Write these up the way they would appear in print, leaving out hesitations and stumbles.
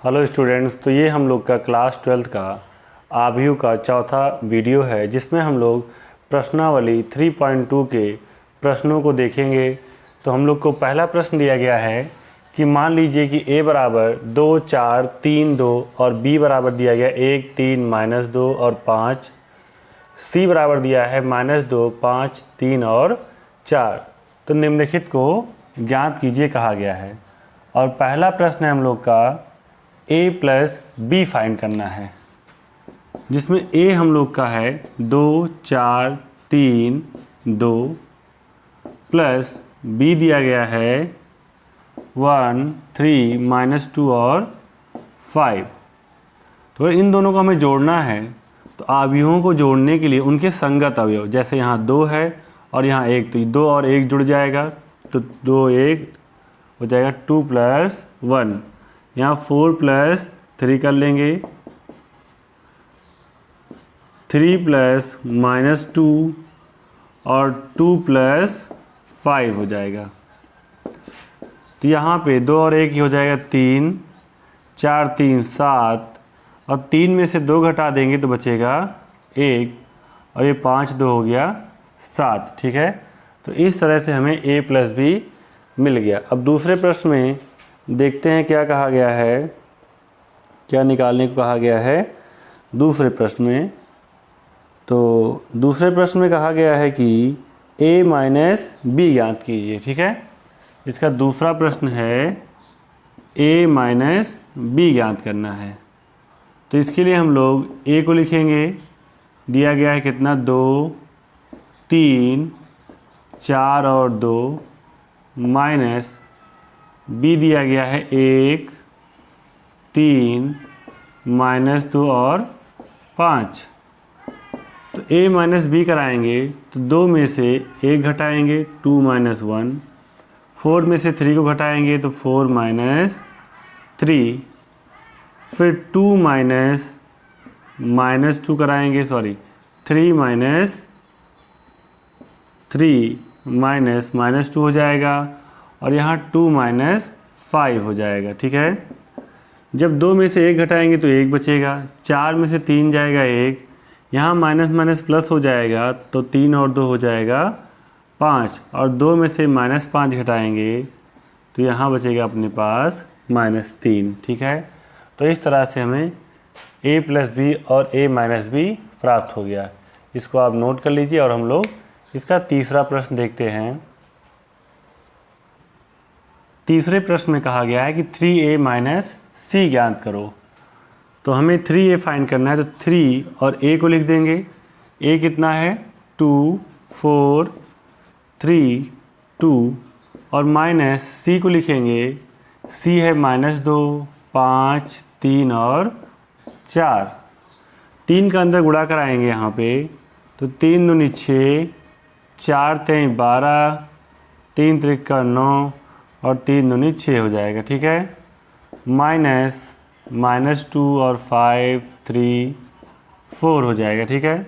Hello students, तो ये हम लोग का क्लास 12th का आव्यूह का चौथा वीडियो है जिसमें हम लोग प्रश्नावली 3.2 के प्रश्नों को देखेंगे। तो हम लोग को पहला प्रश्न दिया गया है कि मान लीजिए कि a बराबर 2, 4, 3, 2 और b बराबर दिया गया 1, 3, -2 और 5, c बराबर दिया है -2, 5, 3 और 4। तो निम्नलिखित को ज्ञात कीजिए कहा गया है। और पहला प्रश्न है हम लोग का a प्लस बी फाइंड करना है, जिसमें a हम लोग का है 2, 4, 3, 2 प्लस b दिया गया है 1, 3, -2 और 5। तो इन दोनों को हमें जोड़ना है। तो अवयवों को जोड़ने के लिए उनके संगत अवयव, जैसे यहाँ 2 है और यहाँ 1, तो 2 और 1 जुड़ जाएगा तो 2, 1 हो जाएगा 2 + 1। यहाँ 4 + 3 कर लेंगे, 3 + -2 और 2 + 5 हो जाएगा। तो यहाँ पे 2 और 1 ही हो जाएगा 3, 4, 3, 7 और 3 में से 2 घटा देंगे तो बचेगा 1 और ये 5, 2 हो गया 7। ठीक है, तो इस तरह से हमें a + b मिल गया। अब दूसरे प्रश्न में देखते हैं क्या कहा गया है, क्या निकालने को कहा गया है दूसरे प्रश्न में। तो दूसरे प्रश्न में कहा गया है कि a - b ज्ञात कीजिए। ठीक है, इसका दूसरा प्रश्न है a - b ज्ञात करना है। तो इसके लिए हम लोग a को लिखेंगे, दिया गया है कितना 2, 3, 4 और 2 माइनस b दिया गया है 1, 3, -2 और 5। तो a - b कराएंगे तो 2 में से 1 घटाएंगे 2 - 1, 4 में से 3 को घटाएंगे तो 4 - 3, फिर 2 -2 कराएंगे 3 -2 हो जाएगा और यहाँ 2 - 5 हो जाएगा। ठीक है, जब 2 में से 1 घटाएंगे तो 1 बचेगा, 4 में से 3 जाएगा 1, यहाँ माइनस प्लस हो जाएगा तो 3 और 2 हो जाएगा 5 और 2 में से -5 घटाएंगे तो यहाँ बचेगा अपने पास -3। ठीक है, तो इस तरह से हमें a + b और a - b प्राप्त हो गया। इसको आप नोट कर लीजिए और हम लोग इसका तीसरा प्रश्न देखते हैं। तीसरे प्रश्न में कहा गया है कि 3a - c ज्ञात करो। तो हमें 3a फाइंड करना है, तो 3 और a को लिख देंगे। a कितना है 2, 4, 3, 2 और माइनस c को लिखेंगे, c है -2, 5, 3 और 4। 3 का अंदर गुणा कराएंगे यहाँ पे, तो 3 दूनी 6, 4 तेईं 12, 3 त्रिका 9 और 3 दूनी 6 हो जाएगा। ठीक है, -2 और 5, 3, 4 हो जाएगा। ठीक है,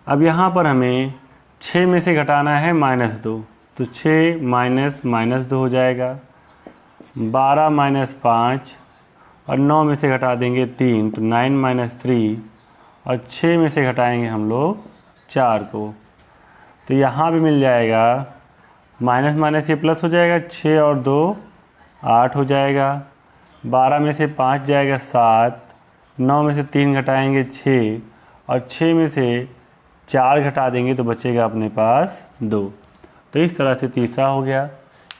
अब यहाँ पर हमें 6 में से घटाना है -2, तो 6 -2 हो जाएगा, 12 - 5 और 9 में से घटा देंगे 3 तो 9 - 3 और 6 में से घटाएंगे हम लोग 4 को, तो यहाँ भी मिल जाएगा माइनस ये प्लस हो जाएगा, 6 और 2 8 हो जाएगा, 12 में से 5 जाएगा 7, 9 में से 3 घटाएंगे 6 और 6 में से 4 घटा देंगे तो बचेगा अपने पास 2। तो इस तरह से तीसरा हो गया।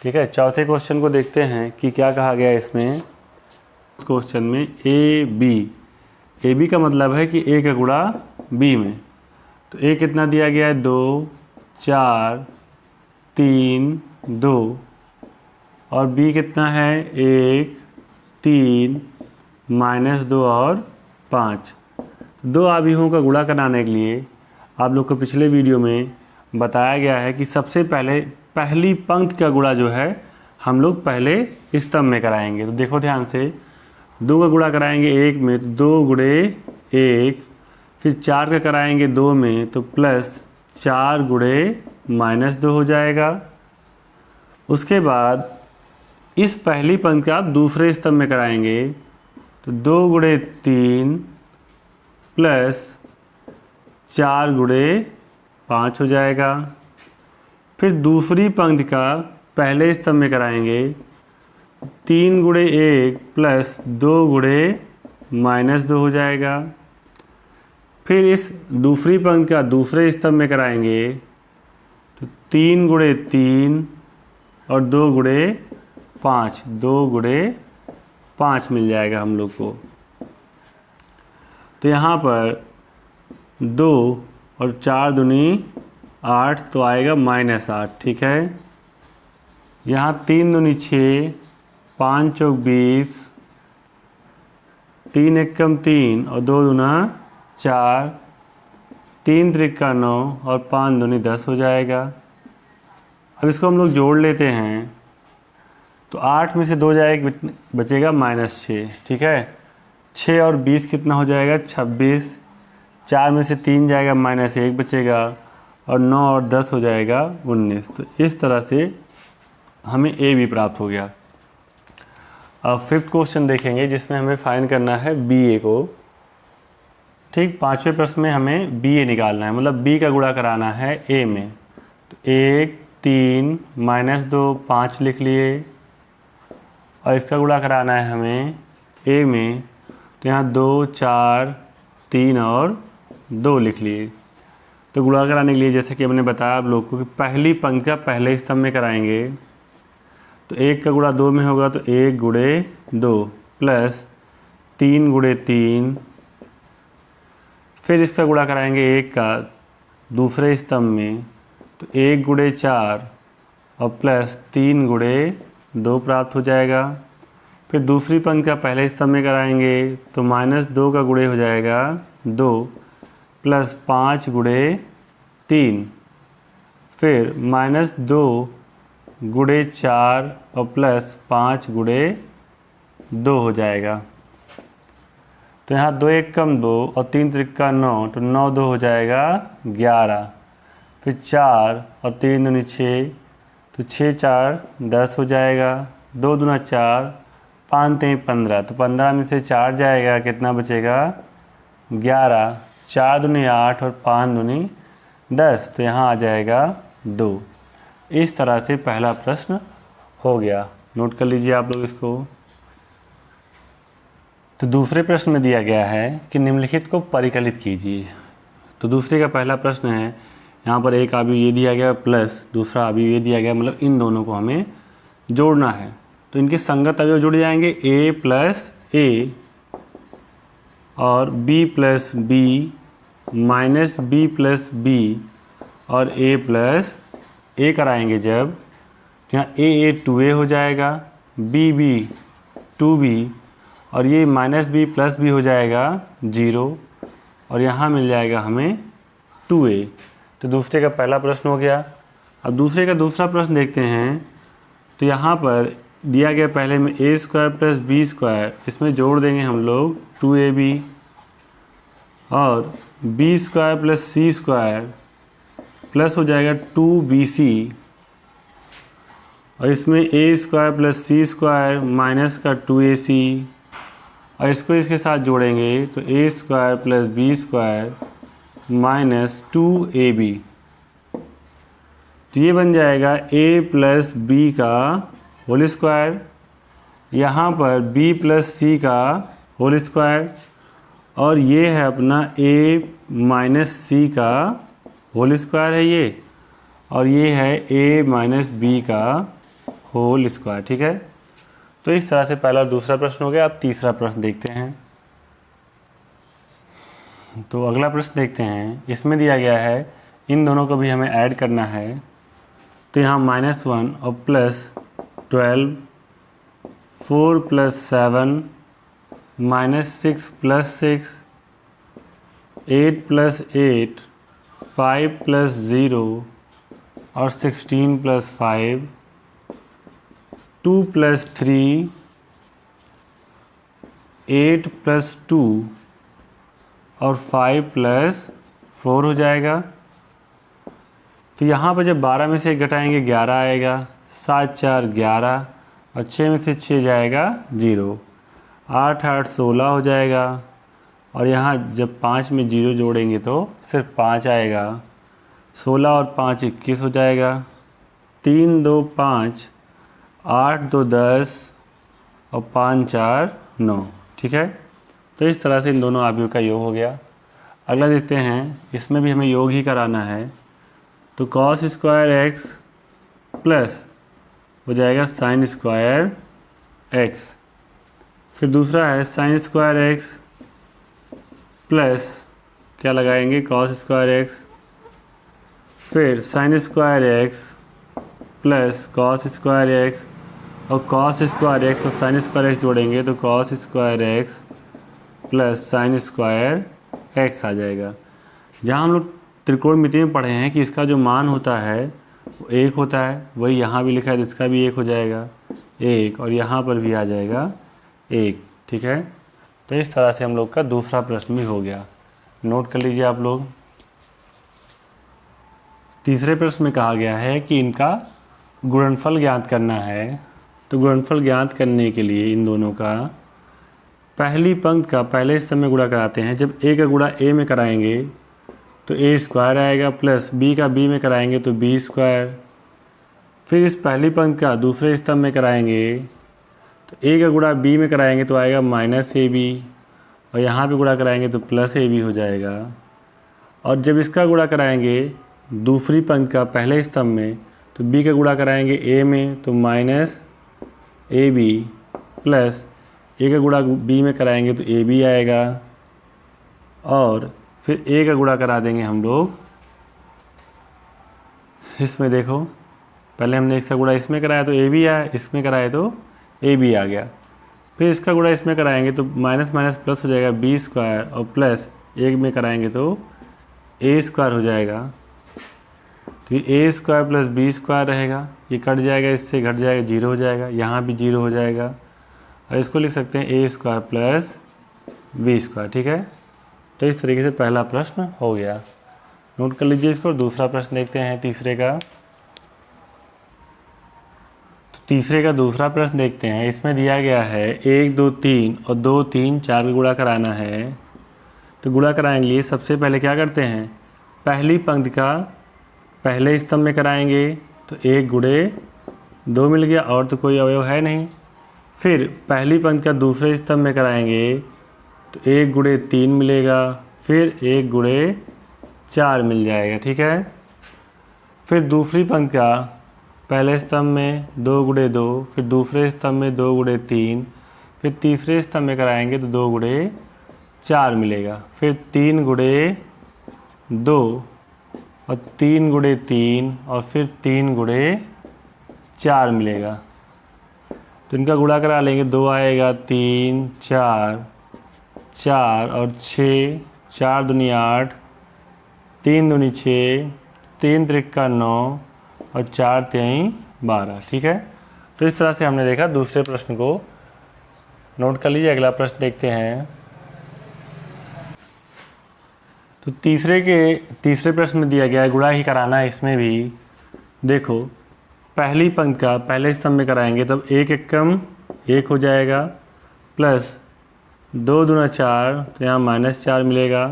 ठीक है, चौथे क्वेश्चन को देखते हैं कि क्या कहा गया है इसमें। क्वेश्चन में ए बी का मतलब है कि a का गुणा b में। तो a कितना दिया गया है 2, 4, 3, 2 और b कितना है 1, 3, -2 और 5। दो अवयवों का गुणा कराने के लिए आप लोग को पिछले वीडियो में बताया गया है कि सबसे पहले पहली पंक्ति का गुणा जो है हम लोग पहले स्तंभ में कराएंगे। तो देखो ध्यान से, 2 का गुणा कराएंगे 1 में तो 2 × 1, फिर 4 का कराएंगे 2 में तो +4 × -2 हो जाएगा। उसके बाद इस पहली पंक्ति आप दूसरे स्तंभ में कराएंगे तो 2 गुणे 3 प्लस 4 गुणे 5 हो जाएगा। फिर दूसरी पंक्ति का पहले स्तंभ में कराएंगे, 3 गुणे 1 प्लस 2 गुणे -2 हो जाएगा। फिर इस दूसरी पंक्ति का दूसरे स्तंभ में कराएंगे, तो 3 गुणे 3 और 2 गुणे 5, 2 गुणे 5 मिल जाएगा हम लोग को। तो यहाँ पर 2 और 4 दूनी 8, तो आएगा -8, ठीक है। यहाँ 3 दूनी 6, 5 चौक 20, 3 एकम 3 और 2 दूना 4, 3 त्रिका 9 और 5 दूनी 10 हो जाएगा। अब इसको हम लोग जोड़ लेते हैं, तो 8 में से 2 जाएगा, बचेगा -6, ठीक है। 6 और 20 कितना हो जाएगा, 26। 4 में से 3 जाएगा, -1 बचेगा, और 9 और 10 हो जाएगा 19। तो इस तरह से हमें ए भी प्राप्त हो गया। अब 5th क्वेश्चन देखेंगे, जिसमें हमें फाइंड करना है बी ए को। ठीक, 5वें प्रश्न में हमें बी ए निकालना है, मतलब बी का गुणा कराना है ए में। तो 1 3 -2 5 लिख लिए, और इसका गुणा कराना है हमें ए में, तो यहाँ 2 4 3 और 2 लिख लिए। तो गुणा कराने के लिए जैसे कि हमने बताया आप लोग को कि पहली पंक्ति का पहले स्तंभ में कराएंगे, तो 1 का गुणा 2 में होगा, तो 1 गुणे 2 प्लस 3 गुणे 3। फिर इसका गुणा कराएंगे 1 का दूसरे स्तंभ में, तो 1 गुणे 4 और प्लस 3 गुणे 2 प्राप्त हो जाएगा। फिर दूसरी पंक्ति का पहले स्तंभ में कराएंगे, तो -2 का गुणे हो जाएगा 2 प्लस 5 गुणे 3। फिर -2 गुणे 4 और प्लस 5 गुणे 2 हो जाएगा। तो यहाँ 2 एकम 2 और 3 त्रिका 9, तो 9 2 हो जाएगा 11। फिर 4 और 3 दूनी 6, तो 6 4 10 हो जाएगा। 2 दूना 4, 5 3 15, तो 15 में से 4 जाएगा, कितना बचेगा 11। 4 दूनी 8 और 5 दूनी 10, तो यहाँ आ जाएगा 2। इस तरह से पहला प्रश्न हो गया। नोट कर लीजिए आप लोग इसको। तो दूसरे प्रश्न में दिया गया है कि निम्नलिखित को परिकलित कीजिए। तो दूसरे का पहला प्रश्न है, यहाँ पर एक अवयव ये दिया गया प्लस दूसरा अवयव ये दिया गया, मतलब इन दोनों को हमें जोड़ना है। तो इनके संगत अवयव जुड़ जाएंगे, a प्लस ए और b plus b minus b plus b और a प्लस ए कराएंगे जब, तो यहाँ a 2a हो जाएगा, b 2b और ये माइनस बी प्लस बी हो जाएगा 0, और यहाँ मिल जाएगा हमें 2a। तो दूसरे का पहला प्रश्न हो गया। अब दूसरे का दूसरा प्रश्न देखते हैं। तो यहाँ पर दिया गया पहले में a square plus b square, इसमें जोड़ देंगे हम लोग 2ab, और b square plus c square plus हो जाएगा 2bc, और इसमें a square plus c square minus का 2ac, और इसको इसके साथ जोड़ेंगे तो a square plus b square minus 2ab। तो ये बन जाएगा a प्लस बी का होल स्क्वायर, यहाँ पर b प्लस सी का होल स्क्वायर, और ये है अपना a माइनस सी का होल स्क्वायर है ये, और ये है a माइनस बी का होल स्क्वायर। ठीक है, तो इस तरह से पहला और दूसरा प्रश्न हो गया। अब तीसरा प्रश्न देखते हैं। तो अगला प्रश्न देखते हैं। इसमें दिया गया है इन दोनों को भी हमें ऐड करना है। तो यहाँ -1 और plus 12, 4 plus 7, -6 plus 6, 8 plus 8, 5 plus 0 और 16 प्लस 5, 2 प्लस 3, 8 प्लस 2 और 5 प्लस 4 हो जाएगा। तो यहाँ पर जब 12 में से 1 घटाएंगे 11 आएगा, 7 4 11 और 6 में से 6 जाएगा 0। 8 8 16 हो जाएगा, और यहाँ जब 5 में 0 जोड़ेंगे तो सिर्फ 5 आएगा। 16 और 5 21 हो जाएगा। 3 2 5, 8 2 10 और 5 4 9। ठीक है, तो इस तरह से इन दोनों अवयव का योग हो गया। अगला देखते हैं, इसमें भी हमें योग ही कराना है। तो cos स्क्वायर एक्स प्लस हो जाएगा साइन स्क्वायर एक्स। फिर दूसरा है साइन स्क्वायर एक्स प्लस क्या लगाएंगे, cos स्क्वायर एक्स, फिर sine square x plus cos square x, और cos स्क्वायर एक्स और साइन स्क्वायर एक्स जोड़ेंगे तो cos square x plus sine square x आ जाएगा। जहाँ हम लोग त्रिकोणमिति में पढ़े हैं कि इसका जो मान होता है वो 1 होता है, वही यहाँ भी लिखा है तो इसका भी 1 हो जाएगा 1, और यहाँ पर भी आ जाएगा 1। ठीक है, तो इस तरह से हम लोग का दूसरा प्रश्न भी हो गया। नोट कर लीजिए आप लोग। तीसरे प्रश्न में कहा गया है कि इनका गुणनफल ज्ञात करना है। तो गुणनफल ज्ञात करने के लिए इन दोनों का पहली पंक्ति का पहले स्तंभ में गुणा कराते हैं। जब a का गुणा a में कराएंगे तो a स्क्वायर आएगा, प्लस b का b में कराएंगे तो b स्क्वायर। फिर इस पहली पंक्ति का दूसरे स्तंभ में कराएंगे तो a का गुणा b में कराएंगे तो आएगा माइनस ab, और यहाँ पे गुणा कराएंगे तो प्लस ab हो जाएगा। और जब इसका गुणा कराएंगे दूसरी पंक्ति का पहले स्तंभ में तो b का गुणा कराएंगे a में तो माइनस ab, प्लस a का गुणा b में कराएंगे तो ab आएगा, और फिर a का गुणा करा देंगे हम लोग इसमें। देखो पहले हमने इसका गुणा इसमें कराया तो ab आया, इसमें कराया तो ab आ गया। फिर इसका गुणा इसमें कराएंगे तो माइनस माइनस प्लस हो जाएगा b स्क्वायर, और प्लस एक में कराएंगे तो a स्क्वायर हो जाएगा। तो ये a square plus b square रहेगा, ये कट जाएगा, इससे घट जाएगा 0 हो जाएगा, यहाँ भी 0 हो जाएगा, और इसको लिख सकते हैं a square plus b square. ठीक है, तो इस तरीके से पहला प्रश्न हो गया। नोट कर लीजिए इसको। दूसरा प्रश्न देखते हैं तीसरे का। तो तीसरे का दूसरा प्रश्न देखते हैं। इसमें दिया गया है 1 2 3 और 2 3 4 का गुणा कराना है। तो गुणा कराने के लिए सबसे पहले क्या करते हैं, पहली पंक्ति का पहले स्तंभ में कराएंगे तो 1 गुणे 2 मिल गया, और तो कोई अवयव है नहीं। फिर पहली पंक्ति का दूसरे स्तंभ में कराएंगे तो 1 गुणे 3 मिलेगा, फिर 1 गुणे 4 मिल जाएगा। ठीक है, फिर दूसरी पंक्ति का पहले स्तंभ में 2 गुणे 2, फिर दूसरे स्तंभ में 2 गुणे 3, फिर तीसरे स्तंभ में कराएंगे तो 2 गुणे 4 मिलेगा, फिर 3 गुणे 2 और 3 गुणे 3 और फिर 3 गुणे 4 मिलेगा। तो इनका गुणा करा लेंगे, 2 आएगा 3 4 4 और 6, 4 दूनी 8, 3 दूनी 6, 3 त्रिका 9 और 4 तेई 12। ठीक है, तो इस तरह से हमने देखा दूसरे प्रश्न को। नोट कर लीजिए। अगला प्रश्न देखते हैं। तो तीसरे प्रश्न में दिया गया है गुणा ही कराना है। इसमें भी देखो पहली पंक्ति का पहले स्तंभ में कराएंगे तब 1 एकम 1 हो जाएगा, प्लस 2 दूना 4 तो यहाँ -4 मिलेगा।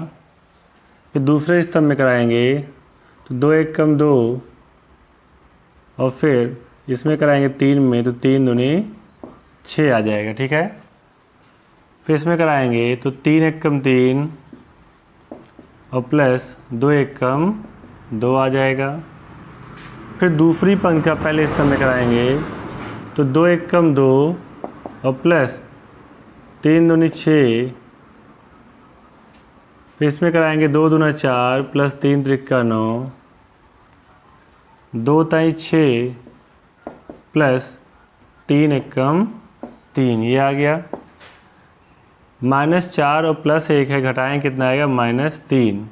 फिर दूसरे स्तंभ में कराएंगे तो 2 एकम 2 और फिर इसमें कराएंगे 3 में तो 3 दूनी 6 आ जाएगा। ठीक है, फिर इसमें कराएंगे तो 3 एकम 3 और प्लस 2 एकम 2 आ जाएगा। फिर दूसरी पंक्ति का पहले स्तंभ में कराएंगे तो 2 एकम 2 और प्लस 3 दूनी 6, फिर इसमें कराएंगे 2 दूना 4 प्लस 3 त्रिका 9, 2 ताई 6 प्लस 3 एकम 3, ये आ गया। -4 और +1 है, घटाएं कितना आएगा -3।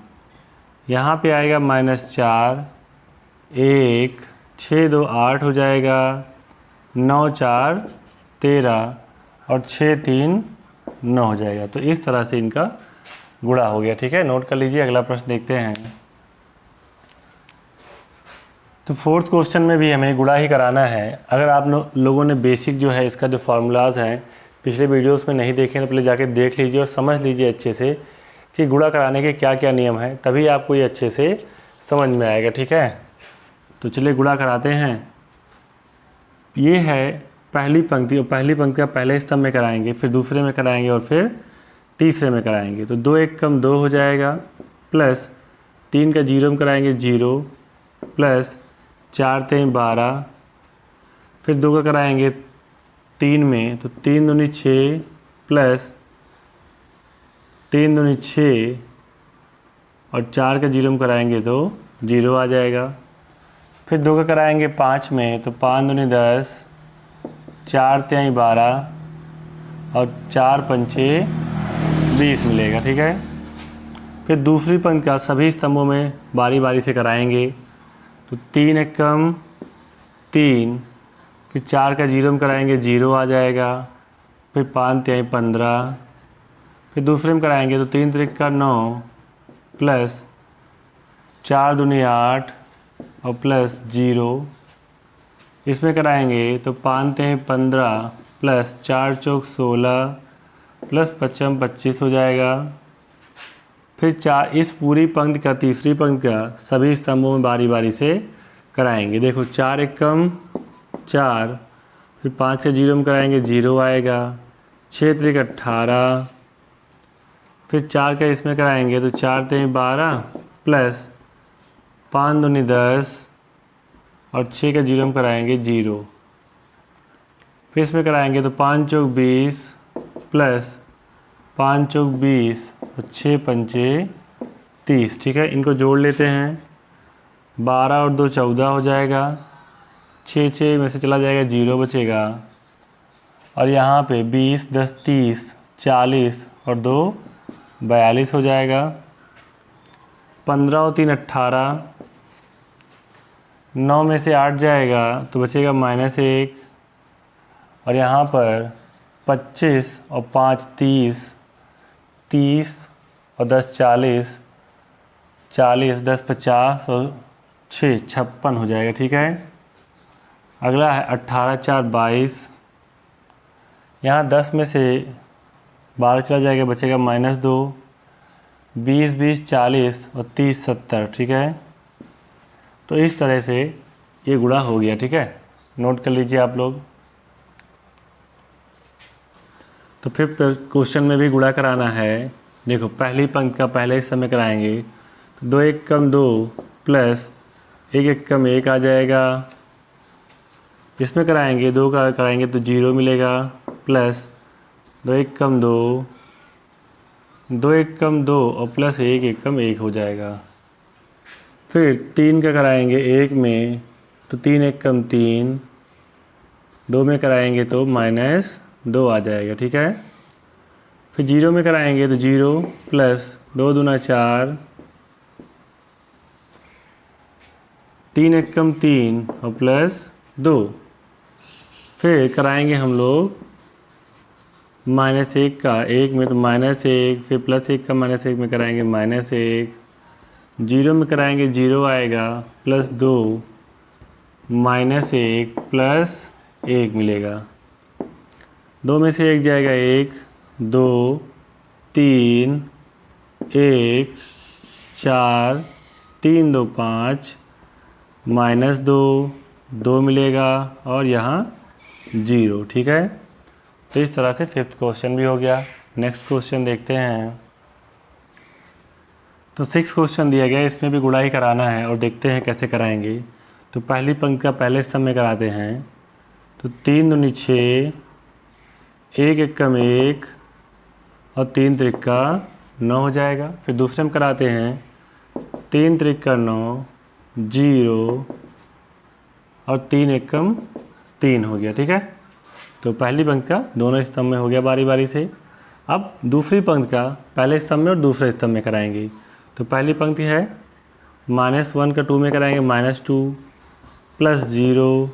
यहाँ पे आएगा -4 1 6 2 8 हो जाएगा, 9 4 13 और 6 3 9 हो जाएगा। तो इस तरह से इनका गुणा हो गया। ठीक है, नोट कर लीजिए। अगला प्रश्न देखते हैं। तो फोर्थ क्वेश्चन में भी हमें गुणा ही कराना है। अगर आप लोगों ने बेसिक जो है इसका जो फार्मूलाज हैं पिछले वीडियोस में नहीं देखे तो पहले जाके देख लीजिए और समझ लीजिए अच्छे से कि गुणा कराने के क्या क्या नियम हैं, तभी आपको ये अच्छे से समझ में आएगा। ठीक है, तो चलिए गुणा कराते हैं। ये है पहली पंक्ति, और पहली पंक्ति का पहले स्तंभ में कराएंगे, फिर दूसरे में कराएंगे और फिर तीसरे में कराएंगे। तो 2 एक कम 2 हो जाएगा, प्लस 3 का 0 में कराएंगे 0, प्लस 4 3 12, फिर 2 का कराएंगे 3 में तो 3 दूनी 6, प्लस 3 दूनी 6 और 4 का 0 में कराएंगे तो 0 आ जाएगा। फिर 2 का कराएंगे 5 में तो 5 दूनी 10, 4 3 12 और 4 पंचे 20 मिलेगा। ठीक है, फिर दूसरी पंक्ति का सभी स्तंभों में बारी बारी से कराएंगे। तो 3 एक कम 3, फिर 4 का 0 में कराएंगे 0 आ जाएगा, फिर 5 3 15, फिर दूसरे में कराएंगे तो 3 3 का 9, प्लस 4 दूनी 8 और प्लस 0। इसमें कराएंगे तो 5 3 15, प्लस 4 चौक 16, प्लस 55 25 हो जाएगा। फिर 4 इस पूरी पंक्ति का तीसरी पंक्ति का सभी स्तंभों में बारी बारी से कराएंगे। देखो 4 एक कम 4, फिर 5 के 0 में कराएंगे 0 आएगा, 6 3 18, फिर 4 का इसमें कराएंगे तो 4 3 12, प्लस 5 दूनी 10 और 6 का 0 में कराएंगे 0। फिर इसमें कराएंगे तो 5 चौक 20, प्लस 5 चौक 20 और 6 पंचे 30। ठीक है, इनको जोड़ लेते हैं। 12 और 2 14 हो जाएगा, 6 6 में से चला जाएगा 0 बचेगा, और यहाँ पे 20 10 30 40 और 2 42 हो जाएगा। 15 और 3 18, 9 में से 8 जाएगा तो बचेगा -1, और यहाँ पर 25 और 5 30, 30 और 10 40, 40 10 50 और 6 56 हो जाएगा। ठीक है, अगला है 18 4 22, यहाँ 10 में से 12 चला जाएगा बचेगा -2, 20 20 40 और 30 70। ठीक है, तो इस तरह से ये गुणा हो गया। ठीक है, नोट कर लीजिए आप लोग। तो फिर क्वेश्चन में भी गुणा कराना है। देखो पहली पंक्ति का पहले स्तंभ में कराएंगे तो 2 एक कम 2, प्लस 1 एक कम 1 आ जाएगा। इसमें कराएंगे 2 का कराएंगे तो 0 मिलेगा, प्लस 2 एक कम 2, 2 एक कम 2 और प्लस 1 एक कम 1 हो जाएगा। फिर 3 का कराएंगे 1 में तो 3 एक कम 3, 2 में कराएंगे तो -2 आ जाएगा। ठीक है, फिर 0 में कराएंगे तो 0, प्लस 2 दूना 4, 3 एक कम 3 और प्लस 2। फिर कराएंगे हम लोग -1 का 1 में तो -1, फिर +1 का -1 में कराएंगे -1, 0 में कराएंगे 0 आएगा, प्लस 2 -1 प्लस 1 मिलेगा। 2 में से 1 जाएगा 1, 2 3 1 4, 3 2 5, -2 2 मिलेगा और यहाँ 0। ठीक है, तो इस तरह से फिफ्थ क्वेश्चन भी हो गया। नेक्स्ट क्वेश्चन देखते हैं। तो 6 क्वेश्चन दिया गया, इसमें भी गुणा ही कराना है और देखते हैं कैसे कराएंगे। तो पहली पंक्ति का पहले स्तंभ में कराते हैं। तो 3 दूनी 6, 1 एक कम 1 और 3 त्रिका 9 हो जाएगा। फिर दूसरे में कराते हैं 3 त्रिका 9, 0 और 3 एक कम 3 हो गया। ठीक है, तो पहली पंक्ति का दोनों स्तंभ में हो गया बारी बारी से। अब दूसरी पंक्ति का पहले स्तंभ में और दूसरे स्तंभ में कराएंगे। तो पहली पंक्ति है -1 का 2 में कराएंगे -2 प्लस 0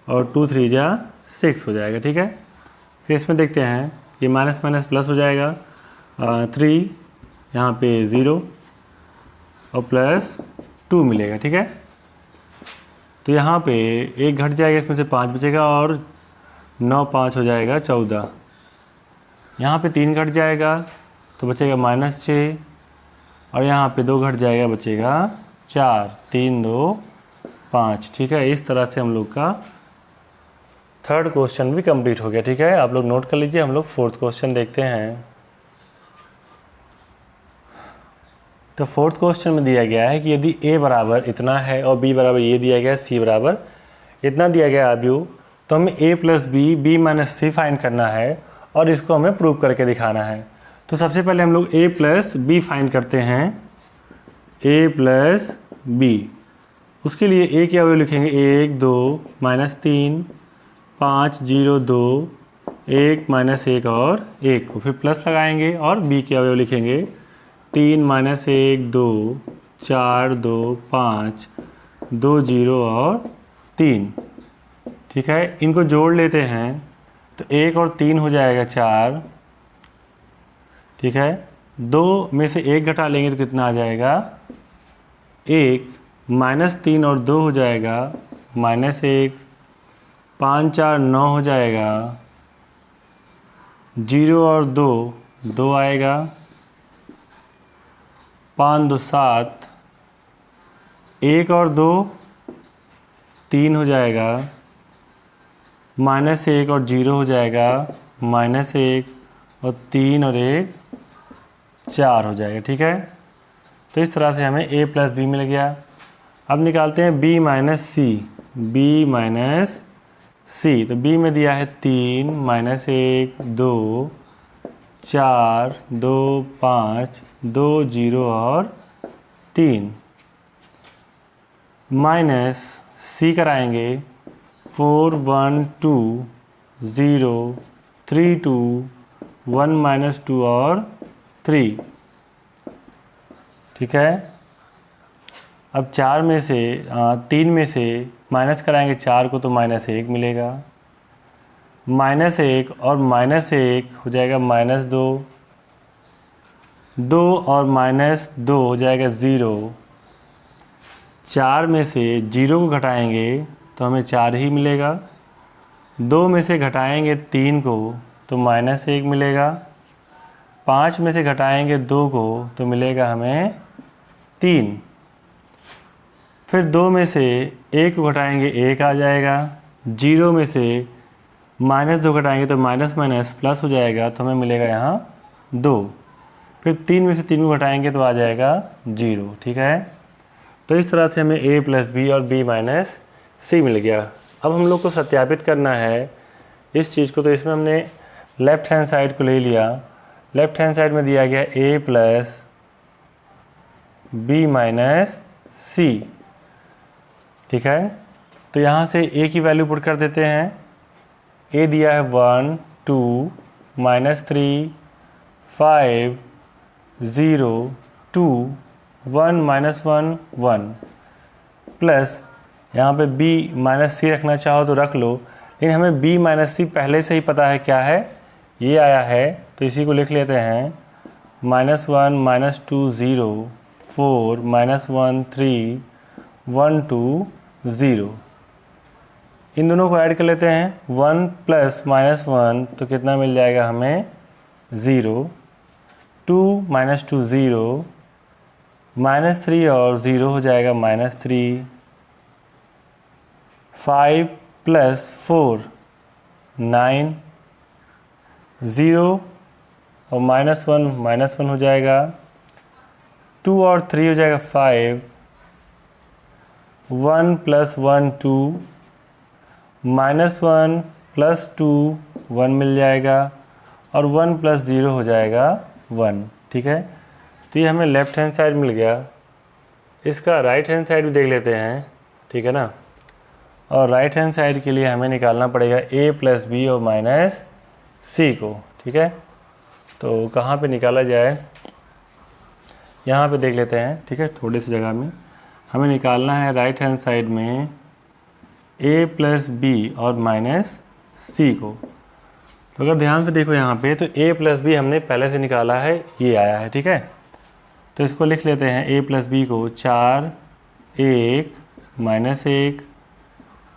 और 2 3 जा 6 हो जाएगा। ठीक है, फिर इसमें देखते हैं ये माइनस माइनस प्लस हो जाएगा, 3 यहाँ पे 0 और प्लस 2 मिलेगा। ठीक है, तो यहाँ पे 1 घट जाएगा, इसमें से 5 बचेगा और 9 5 हो जाएगा 14। यहाँ पे 3 घट जाएगा तो बचेगा -6, और यहाँ पे 2 घट जाएगा बचेगा 4, 3 2 5। ठीक है, इस तरह से हम लोग का थर्ड क्वेश्चन भी कंप्लीट हो गया। ठीक है, आप लोग नोट कर लीजिए। हम लोग फोर्थ क्वेश्चन देखते हैं। तो फोर्थ क्वेश्चन में दिया गया है कि यदि a बराबर इतना है और b बराबर ये दिया गया है, c बराबर इतना दिया गया है अब तो हमें a plus b b minus c find करना है और इसको हमें प्रूव करके दिखाना है। तो सबसे पहले हम लोग a प्लस बी फाइंड करते हैं, a प्लस बी। उसके लिए a की वैल्यू लिखेंगे 1 2 -3 5 0 2 1 -1 और 1 को फिर प्लस लगाएंगे, और b की वैल्यू लिखेंगे 3 -1 2 4 2 5 2 0 और 3। ठीक है, इनको जोड़ लेते हैं तो 1 और 3 हो जाएगा 4। ठीक है, 2 में से 1 घटा लेंगे तो कितना आ जाएगा 1, -3 और 2 हो जाएगा -1, 5 4 9 हो जाएगा, 0 और 2 2 आएगा, 5 2 7, 1 और 2 3 हो जाएगा, -1 और 0 हो जाएगा, -1 और 3 और 1 4 हो जाएगा। ठीक है, तो इस तरह से हमें a प्लस बी मिल गया। अब निकालते हैं b माइनस सी। b माइनस सी, तो b में दिया है 3 -1 2 4 2 5 2 0 और 3, माइनस सी कराएंगे 4 1 2 0 3 2 1 -2 और 3। ठीक है, अब 4 में से 3 में से माइनस कराएंगे 4 को तो -1 मिलेगा, -1 और -1 हो जाएगा -2, 2 और -2 हो जाएगा 0। 4 में से 0 को घटाएंगे तो हमें 4 ही मिलेगा, 2 में से घटाएंगे 3 को तो -1 मिलेगा, 5 में से घटाएंगे 2 को तो मिलेगा हमें 3। फिर 2 में से 1 को घटाएंगे 1 आ जाएगा, 0 में से -2 घटाएंगे तो माइनस माइनस प्लस हो जाएगा तो हमें मिलेगा यहाँ 2। फिर 3 में से 3 को घटाएंगे तो आ जाएगा 0। ठीक है, तो इस तरह से हमें a प्लस बी और b माइनस सी मिल गया। अब हम लोग को सत्यापित करना है इस चीज़ को, तो इसमें हमने लेफ़्ट हैंड साइड को ले लिया। लेफ़्ट हैंड साइड में दिया गया a प्लस बी माइनस सी। ठीक है, तो यहाँ से a की वैल्यू पुट कर देते हैं। a दिया है 1 2 -3 5 0 2 1 -1 1 प्लस यहाँ पे b माइनस सी रखना चाहो तो रख लो, लेकिन हमें b माइनस सी पहले से ही पता है क्या है, ये आया है, तो इसी को लिख लेते हैं -1 -2 0 4 -1 3 1 2 0। इन दोनों को ऐड कर लेते हैं, 1 प्लस -1 तो कितना मिल जाएगा हमें 0, 2 -2 0, -3 और 0 हो जाएगा -3, 5 प्लस 4 9, 0 और -1 हो जाएगा, 2 और 3 हो जाएगा 5, 1 प्लस 1 2, -1 प्लस 2 1 मिल जाएगा, और 1 प्लस 0 हो जाएगा 1। ठीक है, तो ये हमें लेफ़्ट हैंड साइड मिल गया। इसका राइट हैंड साइड भी देख लेते हैं। ठीक है ना, और राइट हैंड साइड के लिए हमें निकालना पड़ेगा a प्लस बी और माइनस सी को। ठीक है, तो कहाँ पे निकाला जाए, यहाँ पे देख लेते हैं। ठीक है, थोड़ी सी जगह में हमें निकालना है राइट हैंड साइड में a प्लस बी और माइनस सी को। तो अगर ध्यान से देखो यहाँ पे, तो a प्लस बी हमने पहले से निकाला है, ये आया है। ठीक है, तो इसको लिख लेते हैं a प्लस बी को 4 1 -1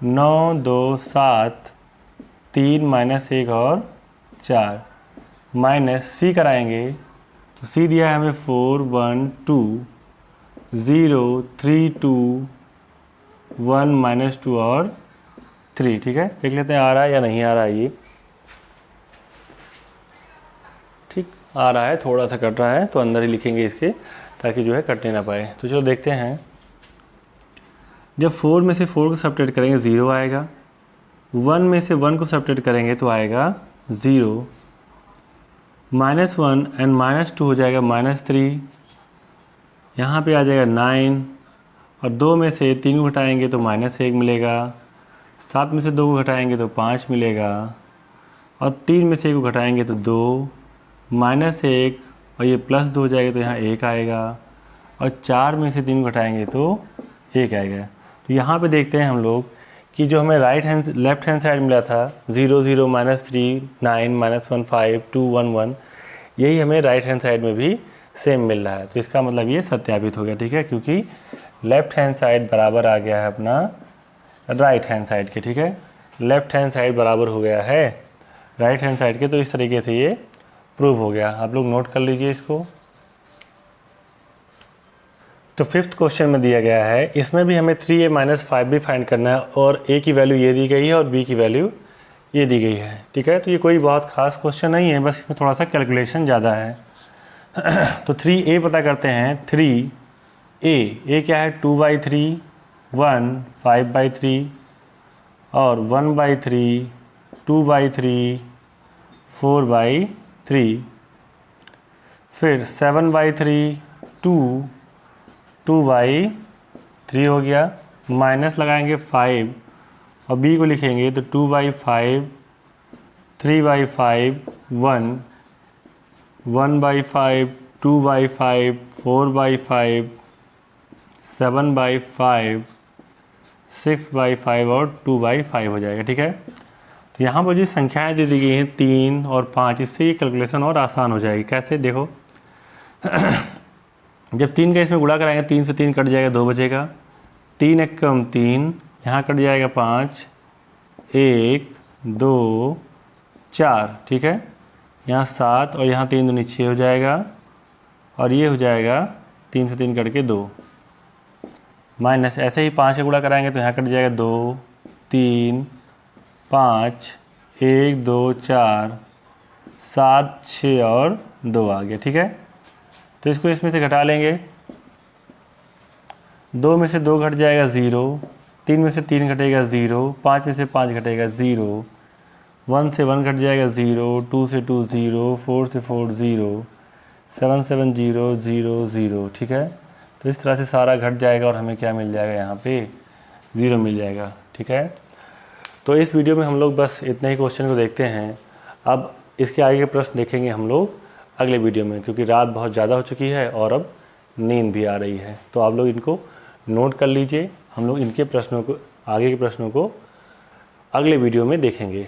9 2 7 3 माइनस 1 और 4 माइनस सी कराएंगे तो सी दिया है हमें 4 1 2 0 3 2 1 माइनस 2 और 3। ठीक है, देख लेते हैं आ रहा है या नहीं आ रहा है। ये ठीक आ रहा है, थोड़ा सा कट रहा है तो अंदर ही लिखेंगे इसके ताकि जो है कटने ना पाए। तो चलो देखते हैं, जब 4 में से 4 को सब्ट्रैक्ट करेंगे 0 आएगा, 1 में से 1 को सब्ट्रैक्ट करेंगे तो आएगा 0, -1 एंड -2 हो जाएगा -3, यहाँ पे आ जाएगा 9 और 2 में से 3 को घटाएंगे तो -1 मिलेगा, 7 में से 2 को घटाएंगे तो 5 मिलेगा और 3 में से 1 को घटाएंगे तो 2, -1 और ये +2 हो जाएगा तो यहाँ 1 आएगा और 4 में से 3 को घटाएंगे तो 1 आएगा। तो यहाँ पे देखते हैं हम लोग कि जो हमें लेफ्ट हैंड साइड मिला था 0 0 -3 9 -1 5 2 1 1, यही हमें राइट हैंड साइड में भी सेम मिल रहा है। तो इसका मतलब ये सत्यापित हो गया। ठीक है, क्योंकि लेफ्ट हैंड साइड बराबर आ गया है अपना राइट हैंड साइड के। ठीक है, लेफ्ट हैंड साइड बराबर हो गया है राइट हैंड साइड के, तो इस तरीके से ये प्रूव हो गया। आप लोग नोट कर लीजिए इसको। तो 5th क्वेश्चन में दिया गया है, इसमें भी हमें 3a - 5b फाइंड करना है और a की वैल्यू ये दी गई है और b की वैल्यू ये दी गई है। ठीक है, तो ये कोई बहुत खास क्वेश्चन नहीं है, बस इसमें थोड़ा सा कैलकुलेशन ज़्यादा है। तो 3a पता करते हैं। 3a क्या है 2/3 1 5/3 और 1/3 2/3 4/3, फिर 7/3 2 2/3 हो गया, माइनस लगाएंगे 5 और b को लिखेंगे तो 2/5 3/5 1 1/5 2/5 4/5 7/5 6/5 और 2/5 हो जाएगा। ठीक है, तो यहाँ पर जो संख्याएं दे दी गई हैं 3 और 5, इससे ये कैलकुलेशन और आसान हो जाएगी। कैसे देखो, जब 3 का इसमें गुणा कराएंगे 3 से 3 कट जाएगा, 2 बचेगा, 3 एक कम 3, यहाँ कट जाएगा 5 1 2 4। ठीक है, यहाँ 7 और यहाँ 3 दूनी 6 हो जाएगा और ये हो जाएगा 3 से 3 कट के 2, माइनस ऐसे ही 5 का गुणा कराएंगे तो यहाँ कट जाएगा 2 3 5 1 2 4 7 6 और 2 आ गया। ठीक है, तो इसको इसमें से घटा लेंगे, 2 में से 2 घट जाएगा 0, 3 में से 3 घटेगा 0, 5 में से 5 घटेगा 0, 1 से 1 घट जाएगा 0, 2 से 2 0, 4 से 4 0, 7 7 0 0 0। ठीक है, तो इस तरह से सारा घट जाएगा और हमें क्या मिल जाएगा, यहाँ पे 0 मिल जाएगा। ठीक है, तो इस वीडियो में हम लोग बस इतने ही क्वेश्चन को देखते हैं। अब इसके आगे के प्रश्न देखेंगे हम लोग अगले वीडियो में, क्योंकि रात बहुत ज़्यादा हो चुकी है और अब नींद भी आ रही है। तो आप लोग इनको नोट कर लीजिए, हम लोग इनके प्रश्नों को, आगे के प्रश्नों को अगले वीडियो में देखेंगे।